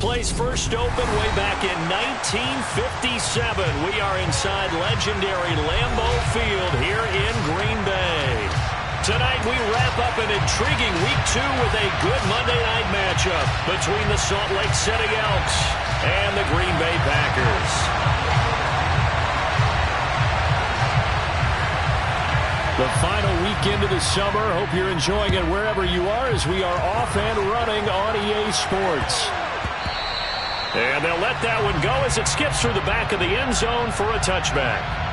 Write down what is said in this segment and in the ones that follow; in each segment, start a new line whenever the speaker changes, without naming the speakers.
Place first opened way back in 1957. We are inside legendary Lambeau Field here in Green Bay. Tonight we wrap up an intriguing Week 2 with a good Monday night matchup between the Salt Lake City Elks and the Green Bay Packers. The final weekend of the summer. Hope you're enjoying it wherever you are as we are off and running on EA Sports. And they'll let that one go as it skips through the back of the end zone for a touchback.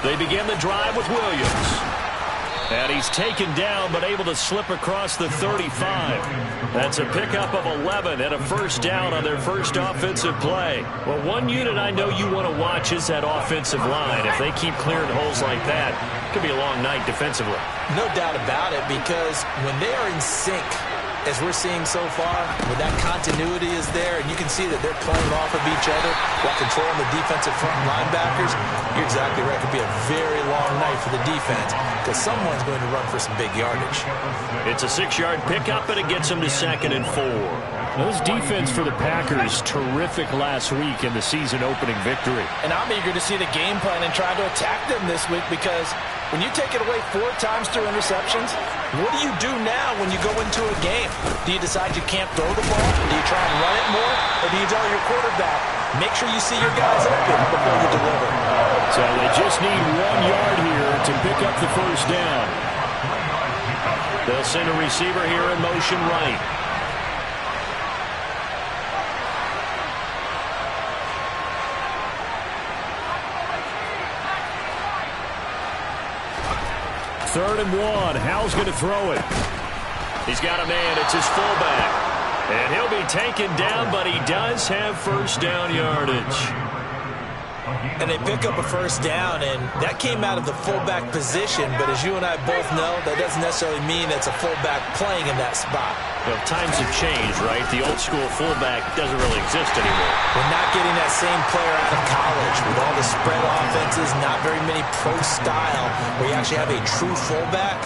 They begin the drive with Williams. And he's taken down but able to slip across the 35. That's a pickup of 11 and a first down on their first offensive play. Well, one unit I know you want to watch is that offensive line. If they keep clearing holes like that, it could be a long night defensively.
No doubt about it, because when they are in sync, as we're seeing so far, when that continuity is there, and you can see that they're playing off of each other while controlling the defensive front linebackers, you're exactly right. It could be a very long night for the defense because someone's going to run for some big yardage.
It's a 6-yard pickup, and it gets them to 2nd and 4. Those defense for the Packers, terrific last week in the season-opening victory.
And I'm eager to see the game plan and try to attack them this week because when you take it away 4 times through interceptions, what do you do now when you go into a game? Do you decide you can't throw the ball? Do you try and run it more? Or do you tell your quarterback, make sure you see your guys open before you deliver?
So they just need 1 yard here to pick up the first down. They'll send a receiver here in motion right. Third and 1. Howell's going to throw it. He's got a man. It's his fullback. And he'll be taken down, but he does have first down yardage.
And they pick up a first down, and that came out of the fullback position. But as you and I both know, that doesn't necessarily mean it's a fullback playing in that spot.
Well, times have changed, right? The old school fullback doesn't really exist anymore.
We're not getting that same player out of college with all the spread offenses, not very many pro style, where you actually have a true fullback.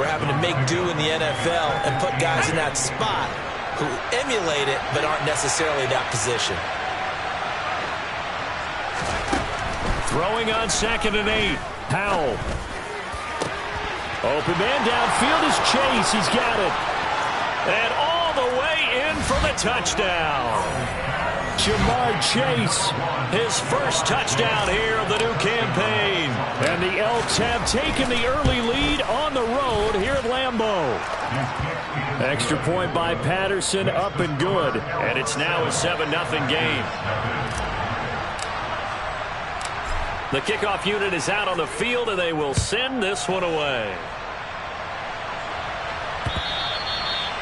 We're having to make do in the NFL and put guys in that spot who emulate it but aren't necessarily that position.
Throwing on 2nd and 8. Howell. Open man downfield is Chase. He's got it. And all the way in for the touchdown. Jamar Chase, his first touchdown here of the new campaign. And the Elks have taken the early lead on the road here at Lambeau. Extra point by Patterson, up and good. And it's now a 7-0 game. The kickoff unit is out on the field, and they will send this one away.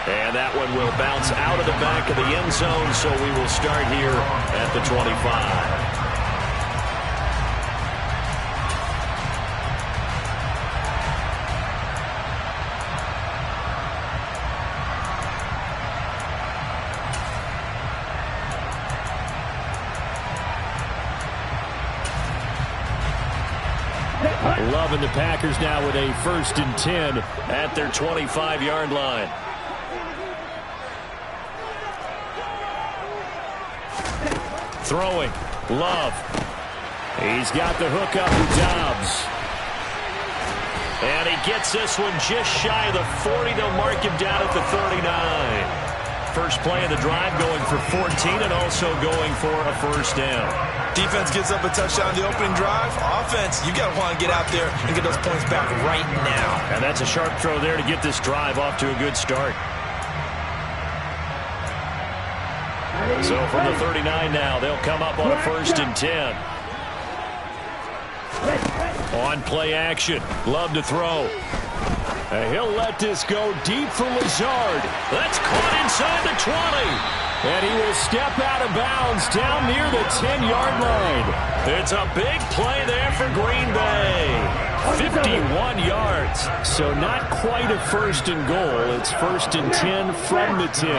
And that one will bounce out of the back of the end zone, so we will start here at the 25. 12, and the Packers now with a 1st and 10 at their 25-yard line. Throwing, Love. He's got the hook up with Dobbs. And he gets this one just shy of the 40. They'll mark him down at the 39. First play of the drive, going for 14 and also going for a first down.
Defense gets up a touchdown the opening drive. Offense, you got to want to get out there and get those points back right now.
And that's a sharp throw there to get this drive off to a good start. So from the 39 now, they'll come up on a 1st and 10. On play action, Love to throw. And he'll let this go deep for Lazard. That's caught inside the 20. And he will step out of bounds down near the 10-yard line. It's a big play there for Green Bay. 51 yards. So not quite a first and goal. It's first and 10 from the 10.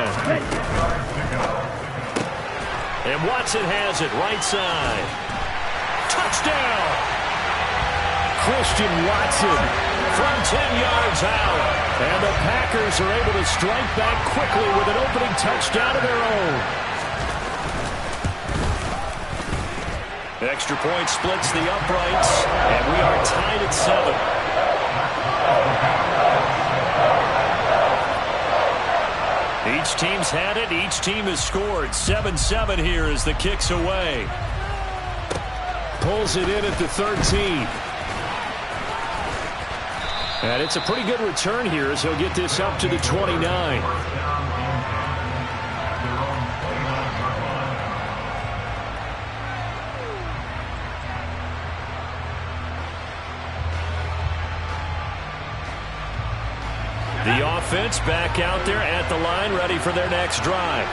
And Watson has it right side. Touchdown! Christian Watson from 10 yards out. And the Packers are able to strike back quickly with an opening touchdown of their own. Extra point splits the uprights, and we are tied at 7. Each team's had it. Each team has scored. 7-7 here as the kick's away. Pulls it in at the 13. And it's a pretty good return here as he'll get this up to the 29. The offense back out there at the line, ready for their next drive.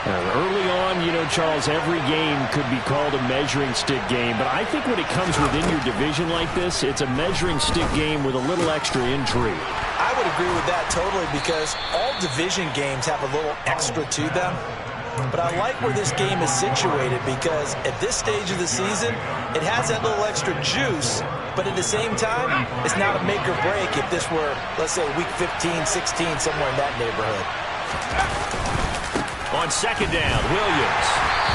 Early on, you know, Charles, every game could be called a measuring stick game, but I think when it comes within your division like this, it's a measuring stick game with a little extra intrigue.
I would agree with that totally because all division games have a little extra to them. But I like where this game is situated because at this stage of the season, it has that little extra juice, but at the same time, it's not a make or break if this were, let's say, week 15, 16, somewhere in that neighborhood.
On second down, Williams.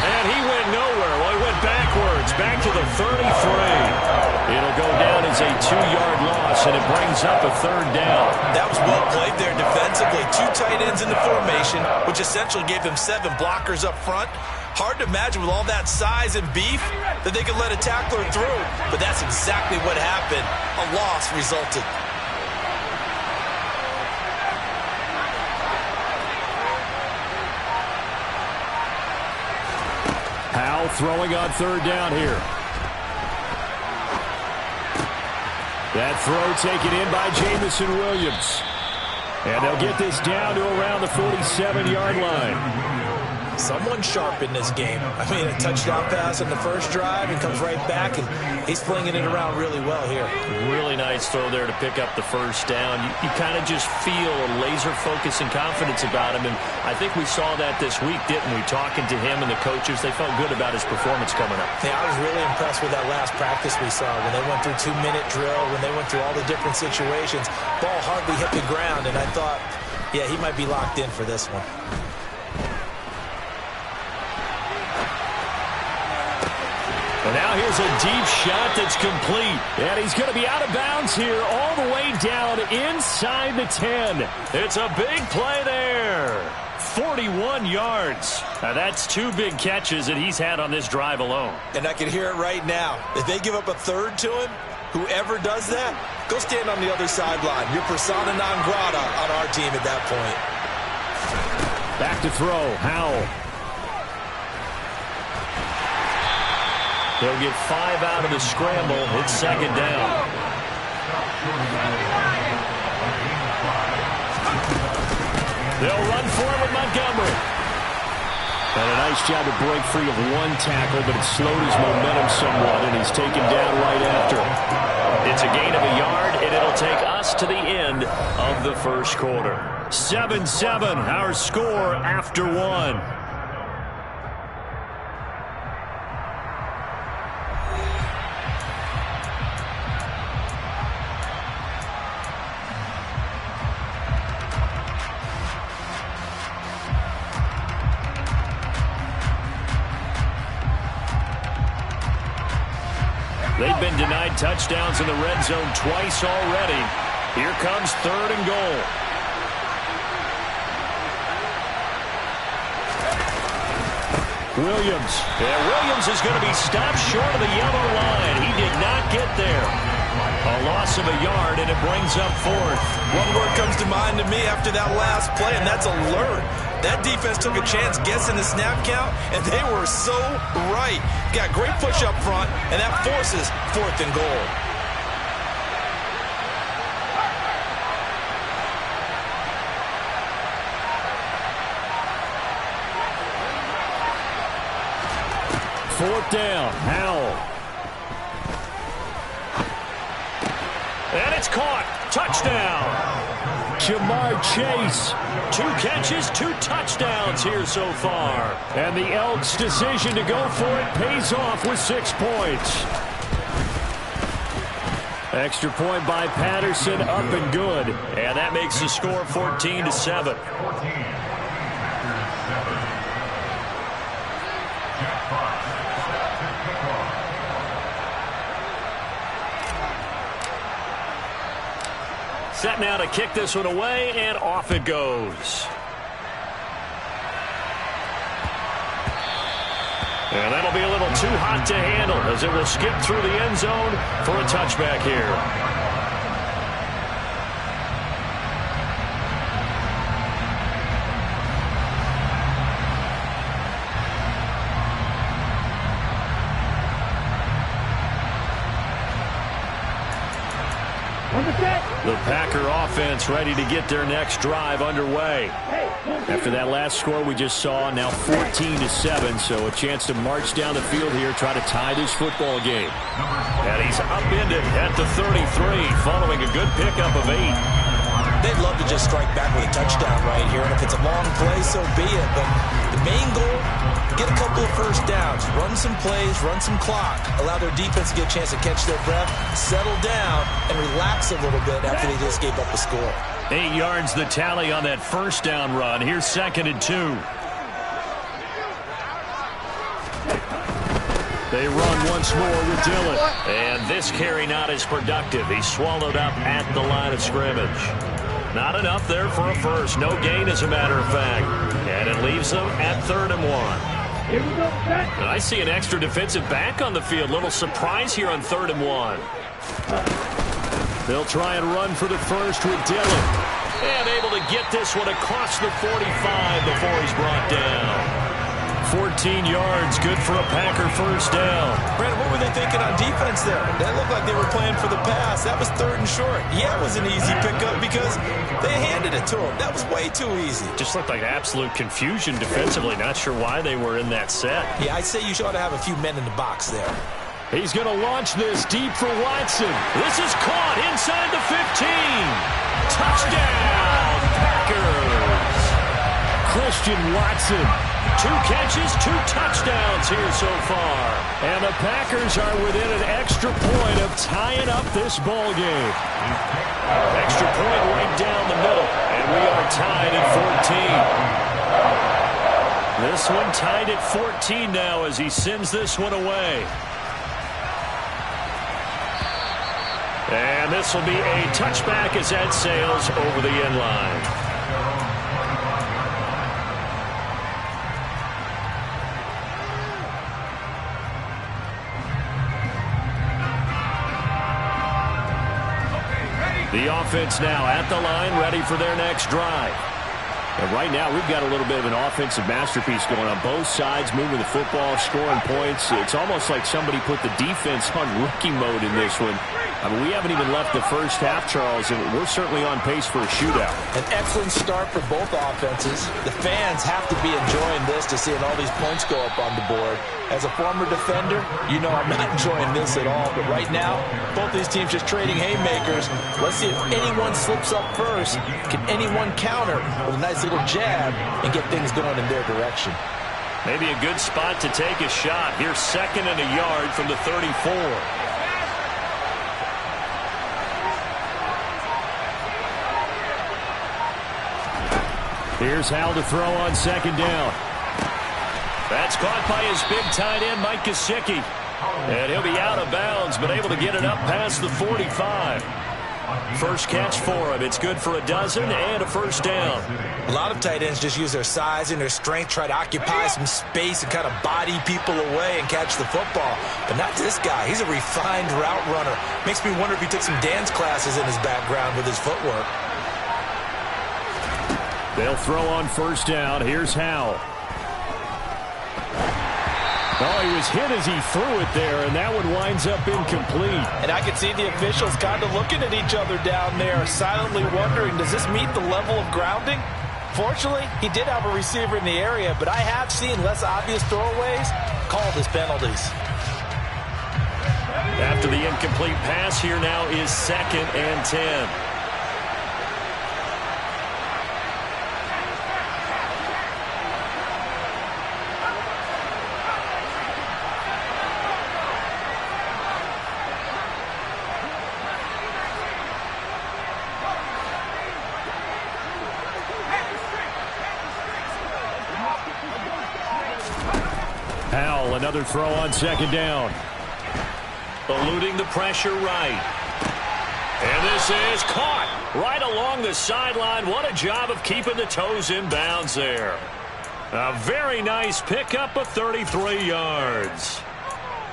And he went nowhere. Well, he went backwards, back to the 33. It'll go down as a 2-yard loss, and it brings up a third down.
That was well played there defensively. 2 tight ends in the formation, which essentially gave them 7 blockers up front. Hard to imagine with all that size and beef that they could let a tackler through. But that's exactly what happened. A loss resulted.
Powell throwing on third down here. That throw taken in by Jamison Williams. And they'll get this down to around the 47-yard line.
Someone sharp in this game. I mean, a touchdown pass on the first drive and comes right back, and he's flinging it around really well here.
Really nice throw there to pick up the first down. You kind of just feel a laser focus and confidence about him, and I think we saw that this week, didn't we? Talking to him and the coaches, they felt good about his performance coming up.
Yeah, I was really impressed with that last practice we saw when they went through 2-minute drill, when they went through all the different situations. Ball hardly hit the ground, and I thought, yeah, he might be locked in for this one.
And now here's a deep shot that's complete. And he's going to be out of bounds here all the way down inside the 10. It's a big play there. 41 yards. Now that's 2 big catches that he's had on this drive alone.
And I can hear it right now. If they give up a third to him, whoever does that, go stand on the other sideline. You're persona non grata on our team at that point.
Back to throw. Howell. They'll get 5 out of the scramble. It's second down. They'll run for it with Montgomery. And a nice job to break free of 1 tackle, but it slowed his momentum somewhat, and he's taken down right after. It's a gain of a yard, and it'll take us to the end of the first quarter. 7-7, our score after 1. They've been denied touchdowns in the red zone twice already. Here comes 3rd and goal. Williams. Yeah, Williams is going to be stopped short of the yellow line. He did not get there. A loss of a yard, and it brings up 4th.
One word comes to mind to me after that last play, and that's alert. That defense took a chance guessing the snap count, and they were so right. Got great push up front, and that forces 4th and goal.
4th down. Howell. And it's caught. Touchdown. Jamar Chase. 2 catches, 2 touchdowns here so far. And the Elks' decision to go for it pays off with 6 points. Extra point by Patterson, up and good. And that makes the score 14-7. Set now to kick this one away, and off it goes. And that'll be a little too hot to handle as it will skip through the end zone for a touchback here. The Packer offense ready to get their next drive underway. After that last score we just saw, now 14-7, so a chance to march down the field here, try to tie this football game. And he's upended at the 33, following a good pickup of 8.
They'd love to just strike back with a touchdown right here, and if it's a long play, so be it. But the main goal, get a couple of first downs, run some plays, run some clock, allow their defense to get a chance to catch their breath, settle down, and relax a little bit after they just gave up the score.
8 yards the tally on that first down run. Here's 2nd and 2. They run once more with Dillon. And this carry not as productive. He's swallowed up at the line of scrimmage. Not enough there for a first. No gain, as a matter of fact. And it leaves them at 3rd and 1.
Here we go,
and I see an extra defensive back on the field. Little surprise here on 3rd and 1. They'll try and run for the first with Dillon. And able to get this one across the 45 before he's brought down. 14 yards, good for a Packer first down.
Brandon, what were they thinking on defense there? That looked like they were playing for the pass. That was 3rd and short. Yeah, it was an easy pickup because they handed it to him. That was way too easy.
Just looked like absolute confusion defensively. Not sure why they were in that set.
Yeah, I'd say you should have a few men in the box there.
He's going to launch this deep for Watson. This is caught inside the 15. Touchdown, Packers. Christian Watson. 2 catches, 2 touchdowns here so far. And the Packers are within an extra point of tying up this ball game. Extra point right down the middle. And we are tied at 14. This one tied at 14 now as he sends this one away. And this will be a touchback as that sails over the end line. The offense now at the line, ready for their next drive. And right now, we've got a little bit of an offensive masterpiece going on both sides, moving the football, scoring points. It's almost like somebody put the defense on rookie mode in this one. I mean, we haven't even left the first half, Charles, and we're certainly on pace for a shootout.
An excellent start for both offenses. The fans have to be enjoying this to seeing all these points go up on the board. As a former defender, you know I'm not enjoying this at all. But right now, both these teams just trading haymakers. Let's see if anyone slips up first. Can anyone counter with a nice little jab and get things going in their direction?
Maybe a good spot to take a shot. Here's 2nd and a yard from the 34. Here's Howell to throw on 2nd down. That's caught by his big tight end, Mike Gesicki. And he'll be out of bounds, but able to get it up past the 45. First catch for him. It's good for a dozen and a first down.
A lot of tight ends just use their size and their strength, try to occupy some space and kind of body people away and catch the football. But not this guy. He's a refined route runner. Makes me wonder if he took some dance classes in his background with his footwork.
They'll throw on first down. Here's Howell. Oh, he was hit as he threw it there, and that one winds up incomplete.
And I can see the officials kind of looking at each other down there, silently wondering, does this meet the level of grounding? Fortunately, he did have a receiver in the area, but I have seen less obvious throwaways called his penalties.
After the incomplete pass, here now is 2nd and 10. Another throw on 2nd down. Eluding the pressure right. And this is caught right along the sideline. What a job of keeping the toes in bounds there. A very nice pickup of 33 yards.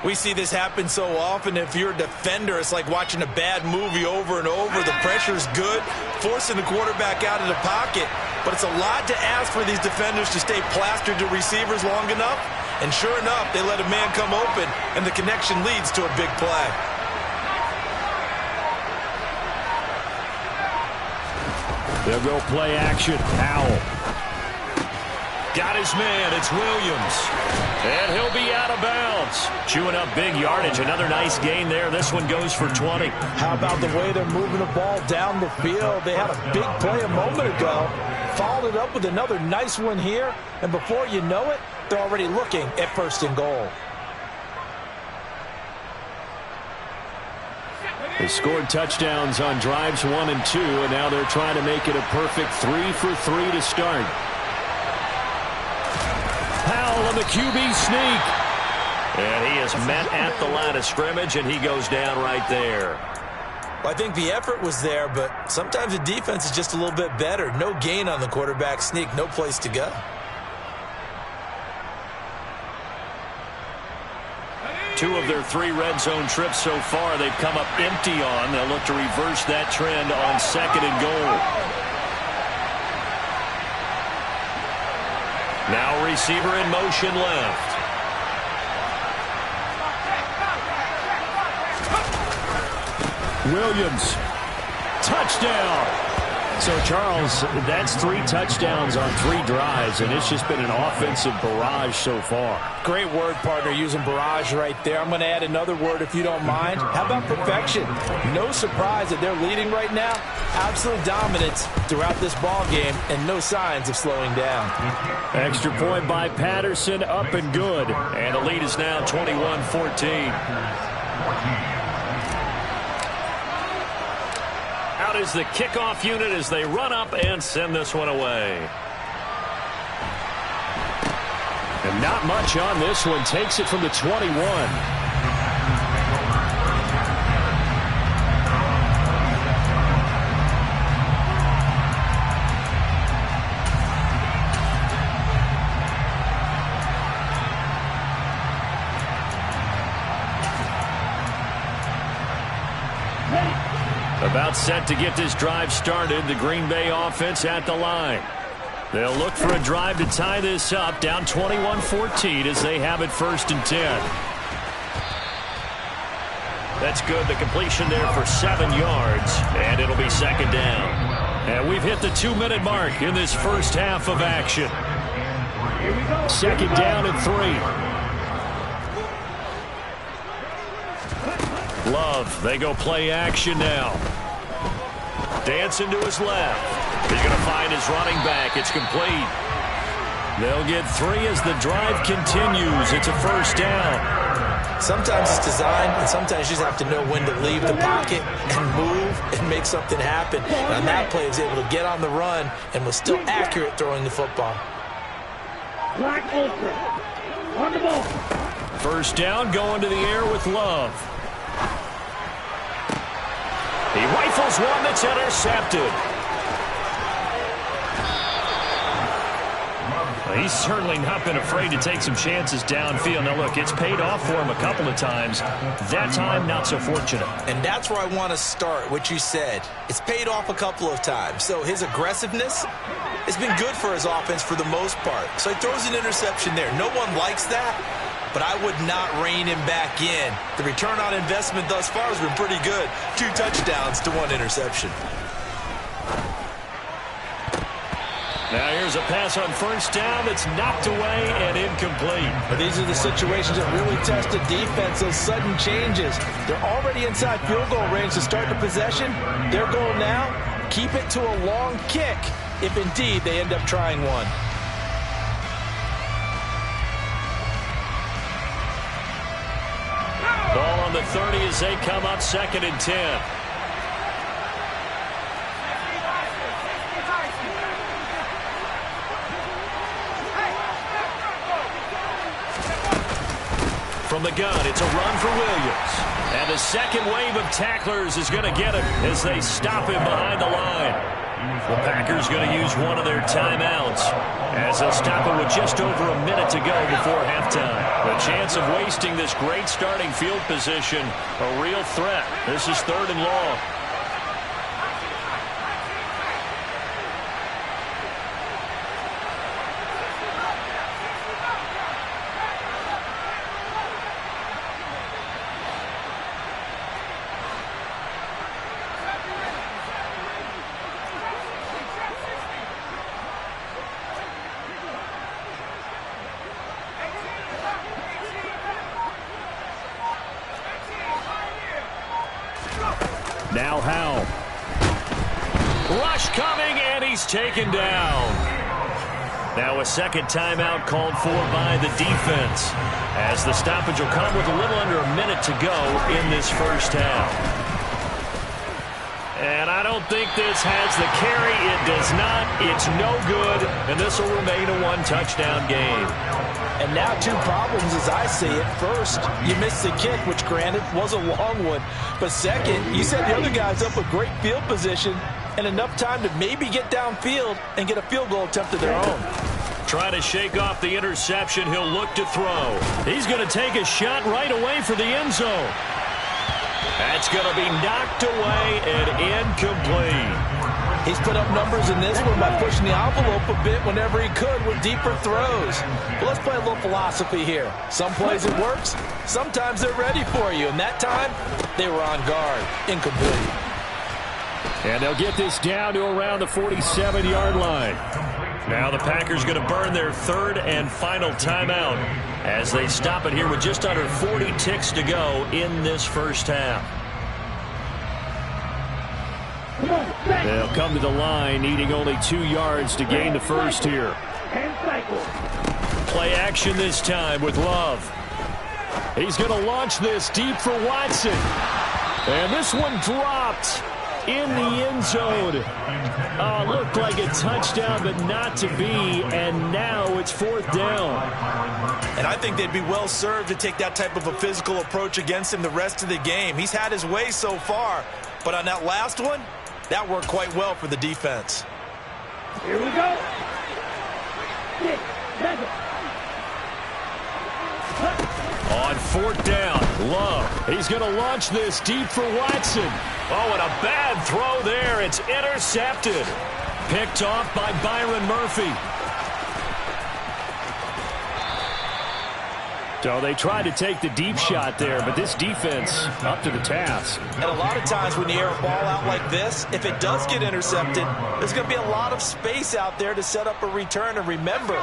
We see this happen so often. If you're a defender, it's like watching a bad movie over and over. The pressure's good, forcing the quarterback out of the pocket. But it's a lot to ask for these defenders to stay plastered to receivers long enough. And sure enough, they let a man come open, and the connection leads to a big play.
They'll go play action. Powell. Got his man. It's Williams. And he'll be out of bounds. Chewing up big yardage. Another nice gain there. This one goes for 20.
How about the way they're moving the ball down the field? They had a big play a moment ago. Followed it up with another nice one here. And before you know it, they're already looking at 1st and goal.
They scored touchdowns on drives 1 and 2, and now they're trying to make it a perfect 3 for 3 to start. Powell on the QB sneak. And he is met at the line of scrimmage, and he goes down right there.
Well, I think the effort was there, but sometimes the defense is just a little bit better. No gain on the quarterback sneak, no place to go.
2 of their 3 red zone trips so far they've come up empty on. They'll look to reverse that trend on 2nd and goal. Now receiver in motion left. Williams. Touchdown. So, Charles, that's 3 touchdowns on 3 drives, and it's just been an offensive barrage so far.
Great word, partner, using barrage right there. I'm going to add another word if you don't mind. How about perfection? No surprise that they're leading right now. Absolute dominance throughout this ball game, and no signs of slowing down.
Extra point by Patterson, up and good. And the lead is now 21-14. Out is the kickoff unit as they run up and send this one away. And not much on this one. Takes it from the 21. About set to get this drive started. The Green Bay offense at the line. They'll look for a drive to tie this up. Down 21-14 as they have it 1st and 10. That's good. The completion there for 7 yards. And it'll be 2nd down. And we've hit the 2-minute mark in this first half of action. 2nd down and 3. Love. They go play action now. Dancing to his left. He's going to find his running back. It's complete. They'll get 3 as the drive continues. It's a 1st down.
Sometimes it's designed, and sometimes you just have to know when to leave the pocket and move and make something happen. And on that play, he was able to get on the run and was still accurate throwing the football.
Black apron. On the ball.
1st down, going to the air with Love. He rifles one that's intercepted. He's certainly not been afraid to take some chances downfield. Now, look, it's paid off for him a couple of times. That time, not so fortunate.
And that's where I want to start, what you said. It's paid off a couple of times. So his aggressiveness has been good for his offense for the most part. So he throws an interception there. No one likes that, but I would not rein him back in. The return on investment thus far has been pretty good. 2 touchdowns to 1 interception.
Now here's a pass on first down that's knocked away and incomplete.
But these are the situations that really test the defense, those sudden changes. They're already inside field goal range to start the possession. Their goal now, keep it to a long kick if indeed they end up trying one.
Ball on the 30 as they come up 2nd and 10. From the gun, it's a run for Williams. And the second wave of tacklers is going to get him as they stop him behind the line. The Packers going to use one of their timeouts as they'll stop it with just over a minute to go before halftime. The chance of wasting this great starting field position, a real threat. This is 3rd and long. Now Howell. Rush coming, and he's taken down. Now a second timeout called for by the defense, as the stoppage will come with a little under a minute to go in this first half. And I don't think this has the carry. It does not. It's no good, and this will remain a one-touchdown game.
And now 2 problems as I see it. First, you missed the kick, which granted was a long one. But second, you set the other guys up with great field position and enough time to maybe get downfield and get a field goal attempt of their own.
Trying to shake off the interception, he'll look to throw. He's going to take a shot right away for the end zone. That's going to be knocked away and incomplete.
He's put up numbers in this one by pushing the envelope a bit whenever he could with deeper throws. But let's play a little philosophy here. Some plays it works, sometimes they're ready for you. And that time, they were on guard. Incomplete.
And they'll get this down to around the 47-yard line. Now the Packers going to burn their 3rd and final timeout as they stop it here with just under 40 ticks to go in this first half. They'll come to the line, needing only 2 yards to gain the first here. Play action this time with Love. He's going to launch this deep for Watson. And this one dropped in the end zone. Looked like a touchdown, but not to be. And now it's 4th down.
And I think they'd be well served to take that type of a physical approach against him the rest of the game. He's had his way so far. But on that last one, that worked quite well for the defense.
Here we go. 6, 7.
On 4th down, Love. He's going to launch this deep for Watson. Oh, and a bad throw there. It's intercepted. Picked off by Byron Murphy. So they tried to take the deep shot there, but this defense up to the task.
And a lot of times when you air a ball out like this, if it does get intercepted, there's going to be a lot of space out there to set up a return. And remember,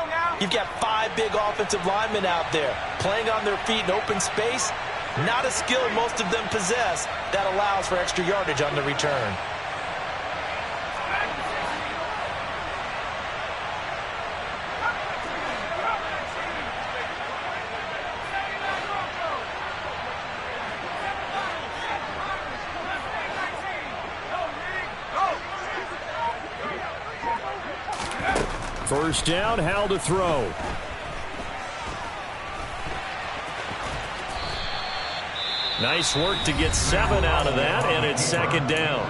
you've got 5 big offensive linemen out there playing on their feet in open space. Not a skill most of them possess that allows for extra yardage on the return.
First down, Howell to throw. Nice work to get 7 out of that, and it's 2nd down.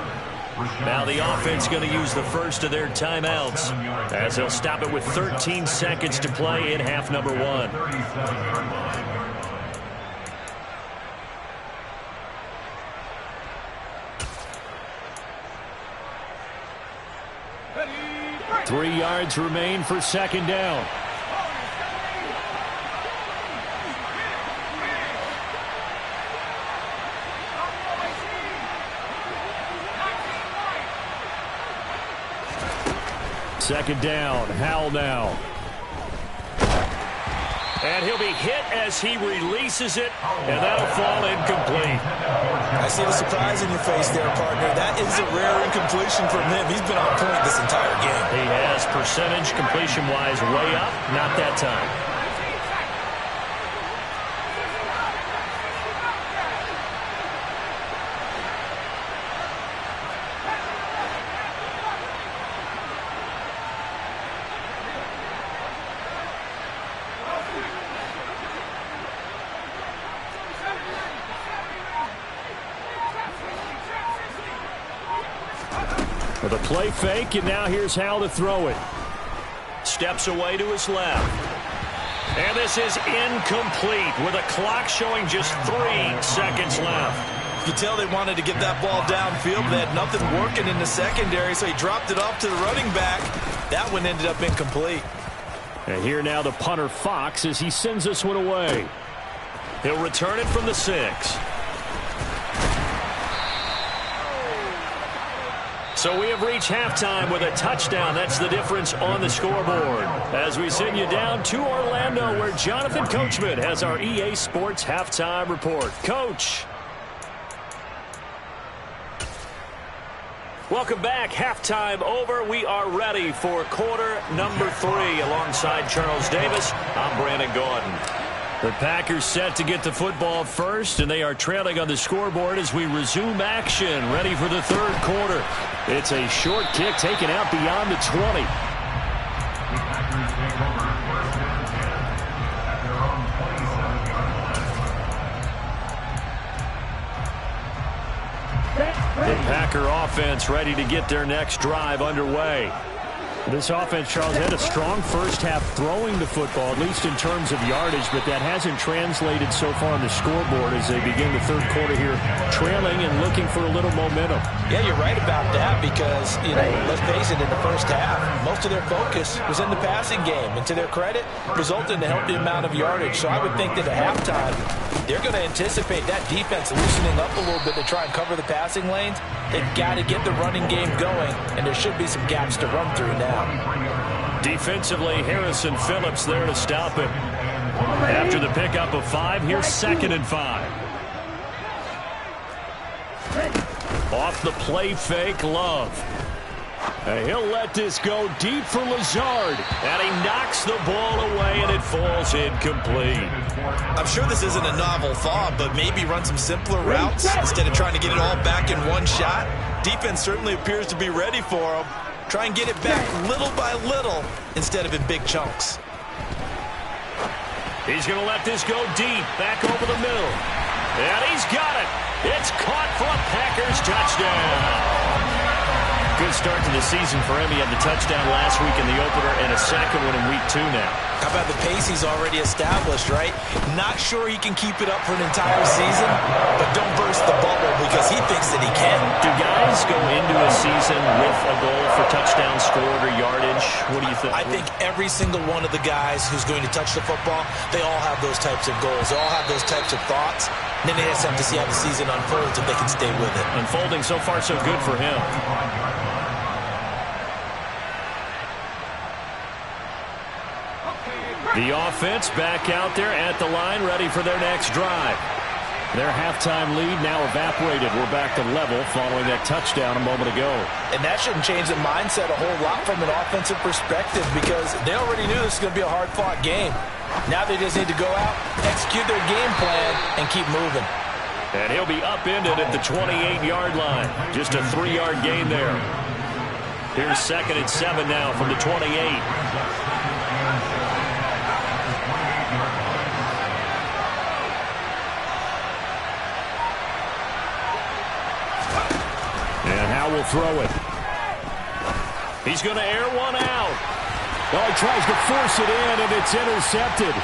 Now the offense going to use the first of their timeouts as they'll stop it with 13 seconds to play in half number 1. 3 yards remain for 2nd down. Second down, Howell now. And he'll be hit as he releases it, and that'll fall incomplete.
I see the surprise in your face there, partner. That is a rare incompletion from him. He's been on point this entire game.
He has percentage completion-wise way up, not that time. With a play fake, and now here's Howell to throw it. Steps away to his left. And this is incomplete with a clock showing just 3 seconds left.
You can tell they wanted to get that ball downfield. They had nothing working in the secondary, so he dropped it off to the running back. That one ended up incomplete.
And here now the punter Fox as he sends this one away. He'll return it from the 6. So we have reached halftime with a touchdown. That's the difference on the scoreboard. As we send you down to Orlando, where Jonathan Coachman has our EA Sports halftime report. Coach. Welcome back. Halftime over. We are ready for quarter number 3. Alongside Charles Davis, I'm Brandon Gordon. The Packers set to get the football first, and they are trailing on the scoreboard as we resume action, ready for the third quarter. It's a short kick taken out beyond the 20. The Packer offense ready to get their next drive underway. This offense, Charles, had a strong first half throwing the football, at least in terms of yardage, but that hasn't translated so far on the scoreboard as they begin the third quarter here, trailing and looking for a little momentum.
Yeah, you're right about that because, let's face it, in the first half, most of their focus was in the passing game. And to their credit, resulted in a healthy amount of yardage. So I would think that at halftime, they're going to anticipate that defense loosening up a little bit to try and cover the passing lanes. They've got to get the running game going, and there should be some gaps to run through now.
Defensively, Harrison Phillips there to stop it. After the pickup of 5, here's 2nd and 5. Off the play fake, Love. And he'll let this go deep for Lazard. And he knocks the ball away, and it falls incomplete.
I'm sure this isn't a novel thought, but maybe run some simpler routes instead of trying to get it all back in one shot. Defense certainly appears to be ready for him. Try and get it back little by little instead of in big chunks.
He's going to let this go deep, back over the middle. And he's got it. It's caught for a Packers touchdown. Good start to the season for him. He had the touchdown last week in the opener and a second one in week 2 now.
How about the pace he's already established, right? Not sure he can keep it up for an entire season, but don't burst the bubble because he thinks that he can.
Do guys go into a season with a goal for touchdown scored or yardage? What do you think?
I think every single one of the guys who's going to touch the football, they all have those types of goals. They all have those types of thoughts. And then they just have to see how the season unfolds if they can stay with it.
Unfolding so far so good for him. The offense back out there at the line, ready for their next drive. Their halftime lead now evaporated. We're back to level following that touchdown a moment ago.
And that shouldn't change the mindset a whole lot from an offensive perspective because they already knew this was going to be a hard-fought game. Now they just need to go out, execute their game plan, and keep moving.
And he'll be upended at the 28-yard line. Just a 3-yard gain there. Here's 2nd and 7 now from the 28. Will throw it. He's going to air one out. Oh, he tries to force it in, and it's intercepted.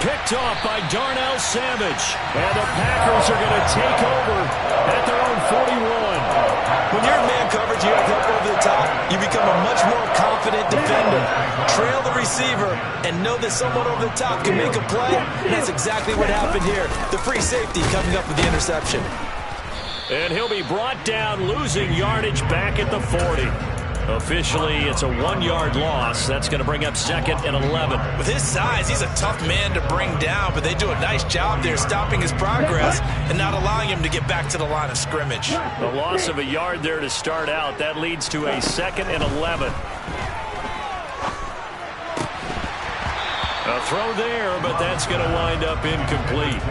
Picked off by Darnell Savage. And the Packers are going to take over at their own 41.
When you're in man coverage, you have help over the top. You become a much more confident defender. Trail the receiver and know that someone over the top can make a play. And that's exactly what happened here. The free safety coming up with the interception.
And he'll be brought down, losing yardage back at the 40. Officially, it's a 1-yard loss. That's going to bring up 2nd and 11.
With his size, he's a tough man to bring down, but they do a nice job there stopping his progress and not allowing him to get back to the line of scrimmage.
A loss of a yard there to start out. That leads to a 2nd and 11. A throw there, but that's going to wind up incomplete.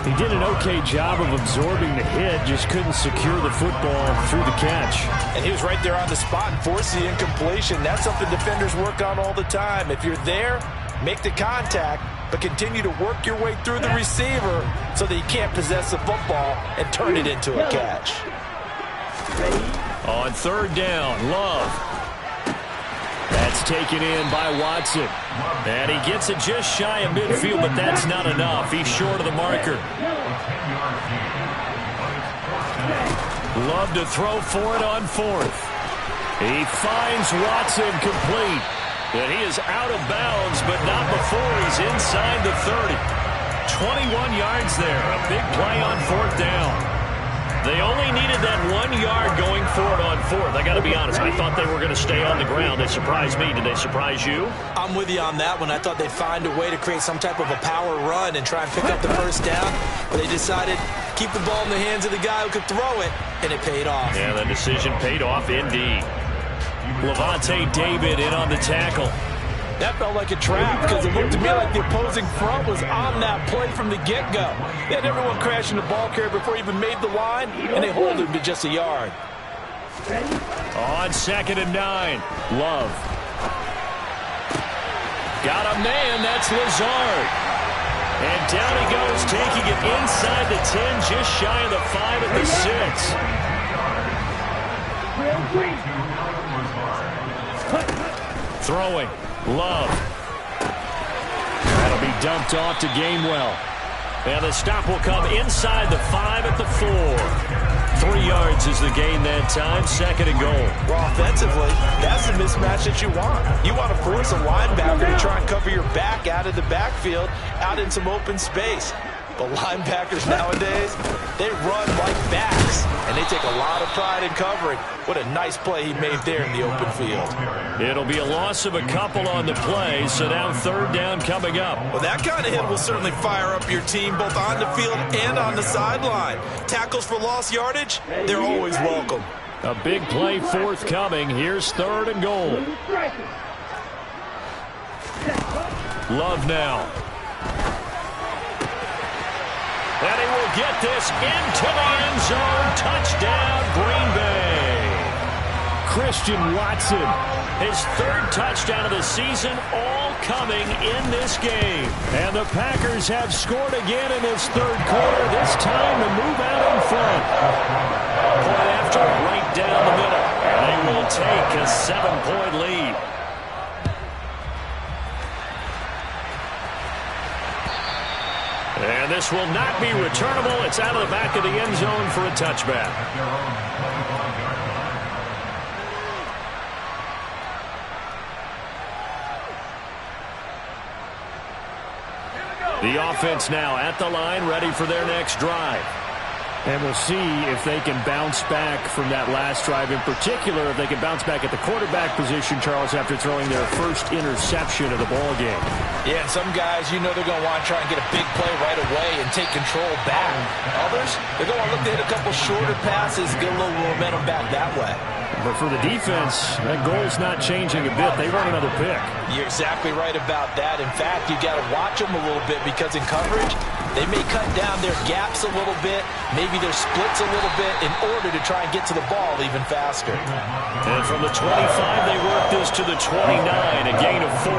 He did an okay job of absorbing the hit, just couldn't secure the football through the catch.
And he was right there on the spot and forced the incompletion. That's something defenders work on all the time. If you're there, make the contact, but continue to work your way through the receiver so that you can't possess the football and turn it into a catch.
On 3rd down, Love. That's taken in by Watson. And he gets it just shy of midfield, but that's not enough. He's short of the marker. Love to throw for it on 4th. He finds Watson complete. And he is out of bounds, but not before he's inside the 30. 21 yards there. A big play on 4th down. They only needed that 1 yard going forward on 4th. I got to be honest, I thought they were going to stay on the ground. They surprised me. Did they surprise you?
I'm with you on that one. I thought they'd find a way to create some type of a power run and try and pick up the 1st down. But they decided keep the ball in the hands of the guy who could throw it, and it paid off.
Yeah, the decision paid off indeed. Levante David in on the tackle.
That felt like a trap because it looked to me like the opposing front was on that play from the get-go. They had everyone crashing the ball carrier before he even made the line, and they hold him to just a yard.
On 2nd and 9, Love. Got a man, that's Lazard. And down he goes, taking it inside the 10, just shy of the 5 at the 6. Throwing. Love. That'll be dumped off to Gainwell. And the stop will come inside the 5 at the 4. 3 yards is the gain that time. 2nd and goal.
Well, offensively, that's the mismatch that you want. You want to force a linebacker to try and cover your back out of the backfield, out in some open space. But linebackers nowadays, they run like backs, and they take a lot of pride in covering. What a nice play he made there in the open field.
It'll be a loss of a couple on the play, so now 3rd down coming up.
Well, that kind of hit will certainly fire up your team both on the field and on the sideline. Tackles for lost yardage, they're always welcome.
A big play forthcoming. Here's 3rd and goal. Love now. And he will get this into the end zone. Touchdown, Green Bay.
Christian Watson.
His 3rd touchdown of the season, all coming in this game. And the Packers have scored again in this 3rd quarter, this time to move out in front. Point after, right down the middle. And they will take a 7-point lead. And this will not be returnable. It's out of the back of the end zone for a touchback. The offense now at the line, ready for their next drive.
And we'll see if they can bounce back from that last drive. In particular, if they can bounce back at the quarterback position, Charles, after throwing their first interception of the ball game.
Yeah, and some guys, you know they're going to want to try and get a big play right away and take control back. Others, they're going to look to hit a couple shorter passes, get a little momentum back that way.
But for the defense, that goal's not changing a bit. They want another pick.
You're exactly right about that. In fact, you got to watch them a little bit because in coverage, they may cut down their gaps a little bit, maybe their splits a little bit in order to try and get to the ball even faster.
And from the 25, they work this to the 29, a gain of 4.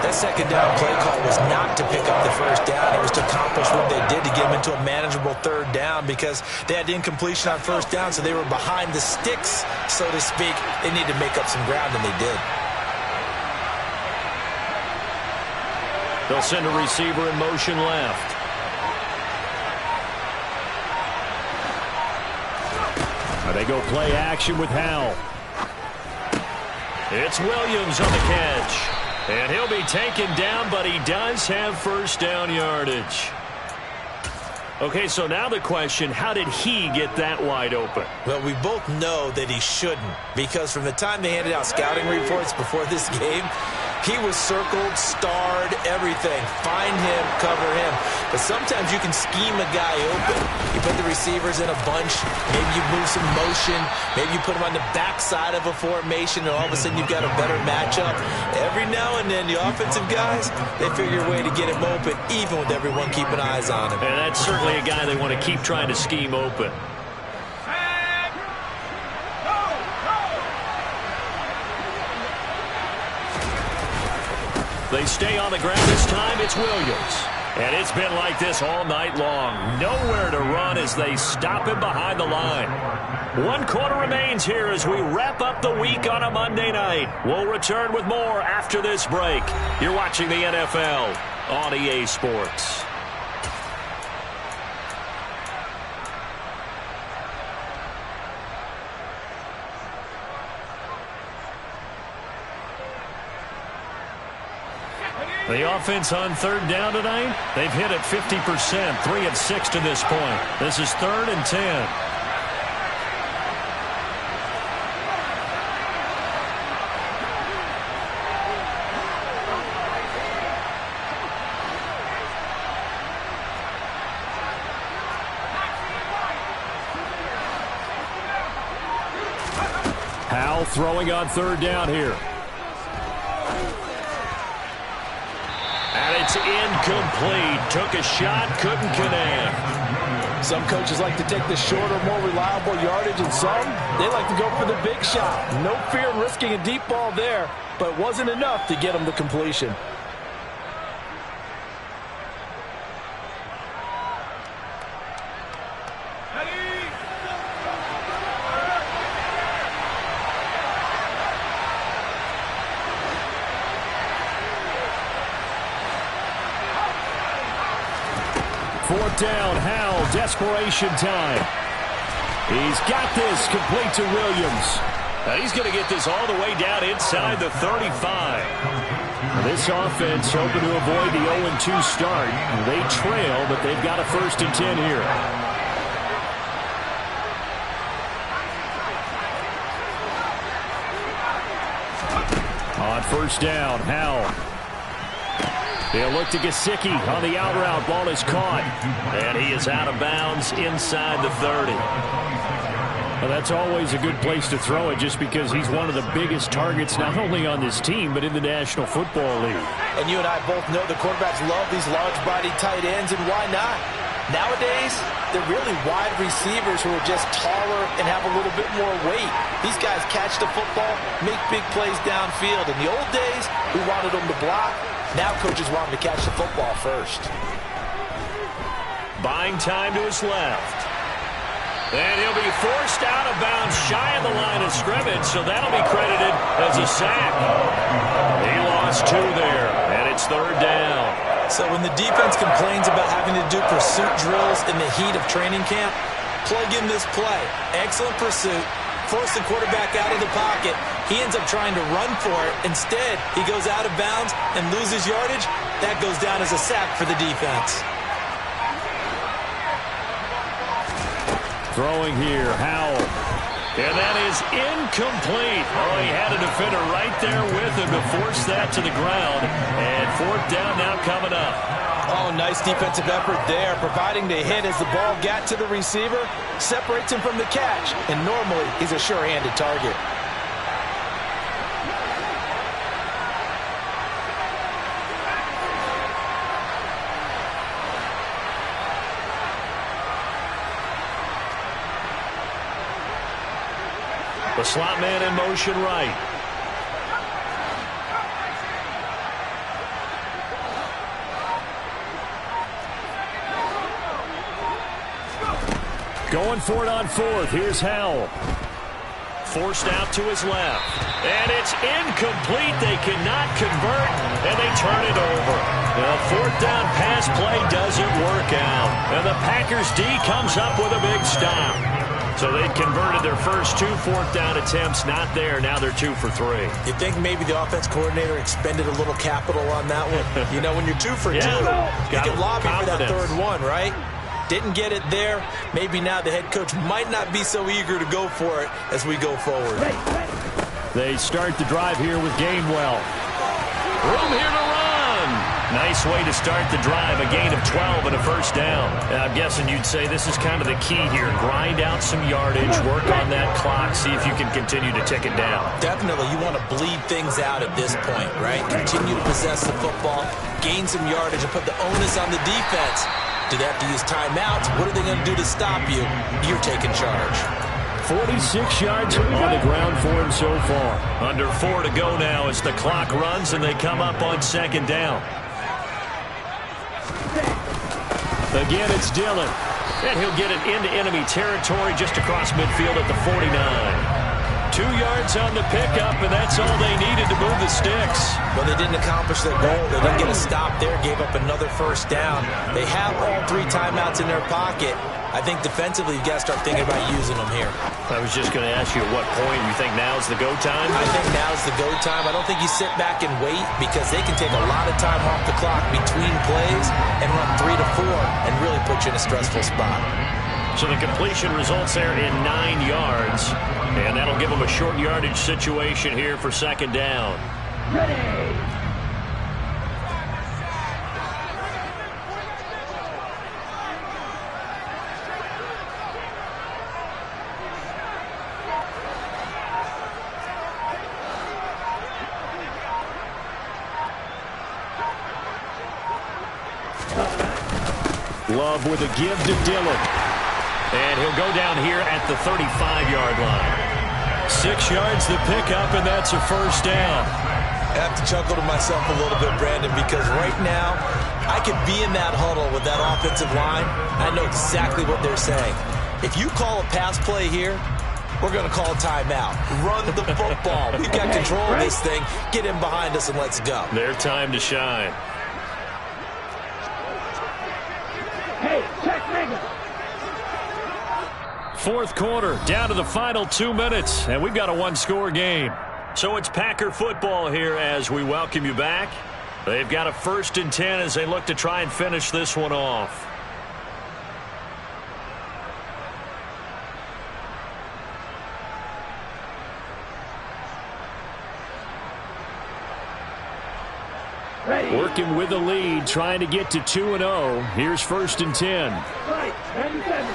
That 2nd down play call was not to pick up the 1st down. It was to accomplish what they did to get them into a manageable 3rd down because they had incompletion on 1st down, so they were behind the sticks, so to speak. They needed to make up some ground, and they did.
They'll send a receiver in motion left. They go play action with Howell. It's Williams on the catch. And he'll be taken down, but he does have 1st down yardage. Okay, so now the question, how did he get that wide open?
Well, we both know that he shouldn't, because from the time they handed out scouting reports before this game, he was circled, starred, everything. Find him, cover him. But sometimes you can scheme a guy open. You put the receivers in a bunch. Maybe you move some motion. Maybe you put him on the backside of a formation, and all of a sudden you've got a better matchup. Every now and then, the offensive guys, they figure a way to get him open, even with everyone keeping eyes on him.
And that's certainly a guy they want to keep trying to scheme open. They stay on the ground this time. It's Williams. And it's been like this all night long. Nowhere to run as they stop him behind the line. 1 quarter remains here as we wrap up the week on a Monday night. We'll return with more after this break. You're watching the NFL on EA Sports. The offense on 3rd down tonight, they've hit it 50%, 3 of 6 to this point. This is 3rd and 10. Howell throwing on 3rd down here. And it's incomplete. Took a shot, couldn't connect.
Some coaches like to take the shorter, more reliable yardage, and some, they like to go for the big shot. No fear in risking a deep ball there, but wasn't enough to get them the completion.
Fourth down, Howell, desperation time. He's got this, complete to Williams.
Now he's going to get this all the way down inside the 35.
This offense hoping to avoid the 0-2 start. They trail, but they've got a 1st and 10 here. On 1st down, Howell. They'll look to Gesicki on the out route. Ball is caught.
And he is out of bounds inside the 30.
Well, that's always a good place to throw it just because he's one of the biggest targets not only on this team but in the National Football League.
And you and I both know the quarterbacks love these large-bodied tight ends, and why not? Nowadays, they're really wide receivers who are just taller and have a little bit more weight. These guys catch the football, make big plays downfield. In the old days, we wanted them to block. Now coaches want him to catch the football first.
Buying time to his left. And he'll be forced out of bounds shy of the line of scrimmage, so that'll be credited as a sack. He lost 2 there, and it's 3rd down.
So when the defense complains about having to do pursuit drills in the heat of training camp, plug in this play. Excellent pursuit. Force the quarterback out of the pocket. He ends up trying to run for it. Instead, he goes out of bounds and loses yardage. That goes down as a sack for the defense.
Throwing here, Howell.
And that is incomplete. Oh, he had a defender right there with him to force that to the ground. And 4th down now coming up.
Oh, nice defensive effort there, providing the hit as the ball got to the receiver, separates him from the catch, and normally he's a sure-handed target.
The slot man in motion right.
Going for it on 4th. Here's Howell.
Forced out to his left. And it's incomplete. They cannot convert, and they turn it over. The 4th down pass play doesn't work out. And the Packers D comes up with a big stop. So they'd converted their first 2 4th down attempts. Not there. Now they're 2 for 3.
You think maybe the offense coordinator expended a little capital on that one? You know, when you're 2 for 2, you can lobby for that 3rd one, right? Didn't get it there. Maybe now the head coach might not be so eager to go for it as we go forward.
They start the drive here with Gainwell. Room here to run. Nice way to start the drive. A gain of 12 and a first down. And I'm guessing you'd say this is kind of the key here. Grind out some yardage, work on that clock, see if you can continue to tick it down.
Definitely, you want to bleed things out at this point, right? Continue to possess the football, gain some yardage, and put the onus on the defense. Do they have to use timeouts? What are they going to do to stop you? You're taking charge.
46 yards on the ground for him so far.
Under 4 to go now as the clock runs and they come up on second down. Again, it's Dillon. And he'll get it into enemy territory just across midfield at the 49. 2 yards on the pickup, and that's all they needed to move the sticks.
Well, they didn't accomplish their goal. They didn't get a stop there, gave up another first down. They have all 3 timeouts in their pocket. I think defensively, you've got to start thinking about using them here.
I was just going to ask you at what point you think now's the go time?
I think now's the go time. I don't think you sit back and wait because they can take a lot of time off the clock between plays and run 3 to 4 and really put you in a stressful spot.
So the completion results there in 9 yards, and that'll give them a short yardage situation here for second down.
Ready.
Love with a give to Dillon.
And he'll go down here at the 35-yard line. 6 yards the pickup, and that's a first down.
I have to chuckle to myself a little bit, Brandon, because right now I could be in that huddle with that offensive line. I know exactly what they're saying. If you call a pass play here, we're going to call a timeout. Run the football. We've got control of this thing. Get in behind us and let's go.
Their time to shine.
Hey, check nigga.
Fourth quarter, down to the final 2 minutes, and we've got a one-score game. So it's Packer football here as we welcome you back. They've got a 1st and 10 as they look to try and finish this one off.
Ready.
Working with the lead, trying to get to 2-0. Here's 1st and 10.
Right, 97.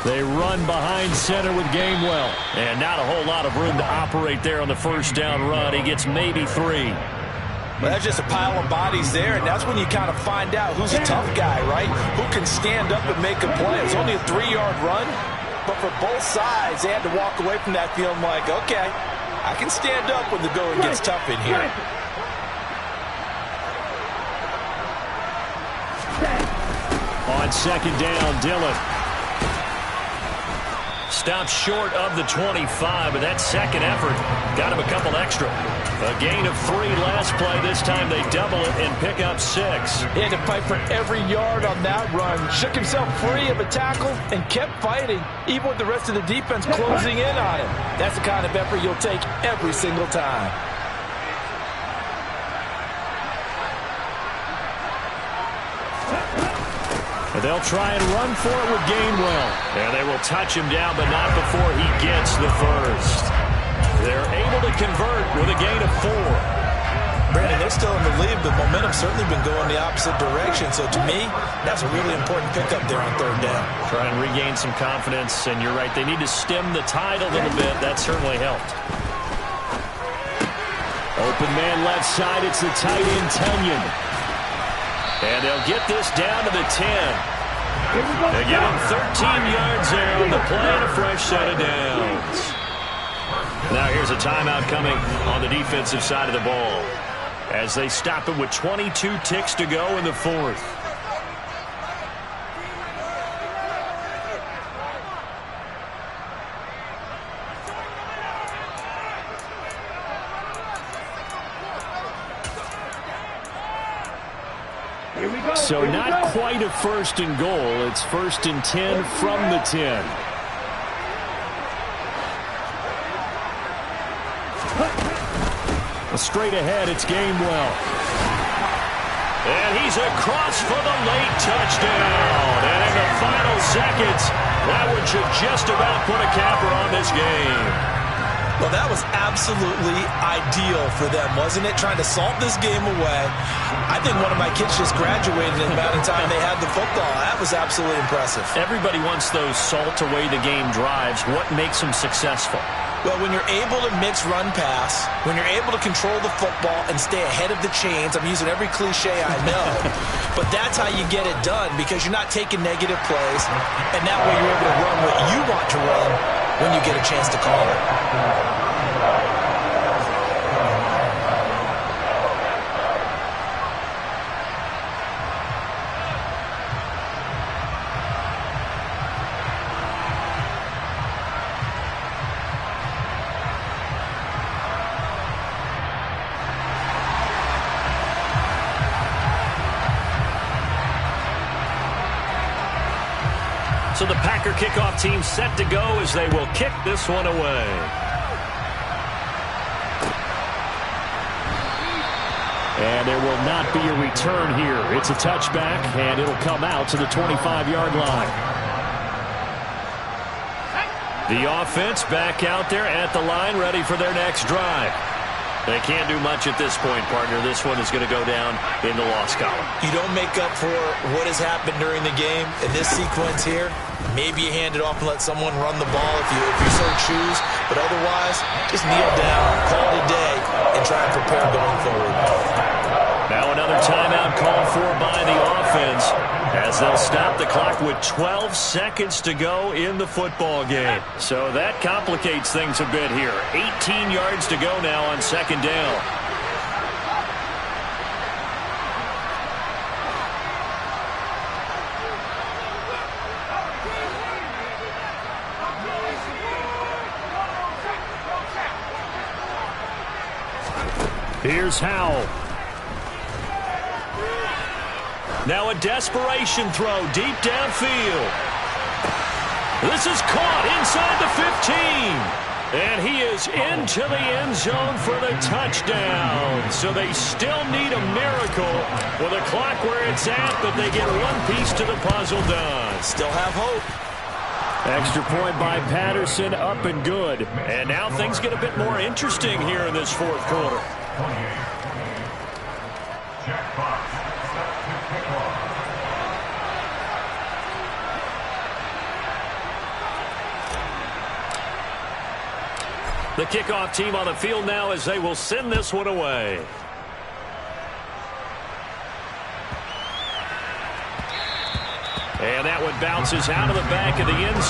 They run behind center with Gainwell.
And not a whole lot of room to operate there on the first down run. He gets maybe 3.
Well, that's just a pile of bodies there, and that's when you kind of find out who's a tough guy, right? Who can stand up and make a play. It's only a 3-yard run, but for both sides, they had to walk away from that feeling like, okay, I can stand up when the going gets tough in here.
On second down, Dillon.
Stopped short of the 25, but that second effort got him a couple extra. A gain of 3 last play. This time they double it and pick up 6.
He had to fight for every yard on that run. Shook himself free of a tackle and kept fighting, even with the rest of the defense closing in on him. That's the kind of effort you'll take every single time.
They'll try and run for it with Gainwell.
And they will touch him down, but not before he gets the first. They're able to convert with a gain of 4.
Brandon, they're still in the lead, but momentum's certainly been going the opposite direction. So to me, that's a really important pickup there on 3rd down.
Try and regain some confidence, and you're right, they need to stem the tide a little bit. That certainly helped.
Open man left side, it's the tight end Tunyon.
And they'll get this down to the 10. They give him 13 yards there on the play and a fresh set of downs. Now here's a timeout coming on the defensive side of the ball as they stop it with 22 ticks to go in the 4th.
So not quite a 1st and goal. It's 1st and 10 from the 10. Straight ahead, it's Gainwell.
And he's across for the late touchdown. And in the final seconds, that one should just about put a capper on this game.
Well, that was absolutely ideal for them, wasn't it? Trying to salt this game away. I think one of my kids just graduated in the amount of time they had the football. That was absolutely impressive.
Everybody wants those salt away the game drives. What makes them successful?
Well, when you're able to mix run-pass, when you're able to control the football and stay ahead of the chains, I'm using every cliche I know, but that's how you get it done because you're not taking negative plays, and that way you're able to run what you want to run when you get a chance to call it.
So the Packer kickoff team set to go as they will kick this one away.
And there will not be a return here. It's a touchback, and it'll come out to the 25-yard line.
The offense back out there at the line, ready for their next drive. They can't do much at this point, partner. This one is going to go down in the loss column.
You don't make up for what has happened during the game. In this sequence here, maybe you hand it off and let someone run the ball if you so choose. But otherwise, just kneel down, call it a day, and try and prepare going forward.
Now another timeout called for by the offense as they'll stop the clock with 12 seconds to go in the football game. So that complicates things a bit here. 18 yards to go now on second down. Here's Howell. Now a desperation throw deep downfield. This is caught inside the 15. And he is into the end zone for the touchdown. So they still need a miracle with a clock where it's at, but they get one piece to the puzzle done.
Still have hope.
Extra point by Patterson, up and good. And now things get a bit more interesting here in this fourth quarter. The kickoff team on the field now as they will send this one away. And that one bounces out of the back of the end zone.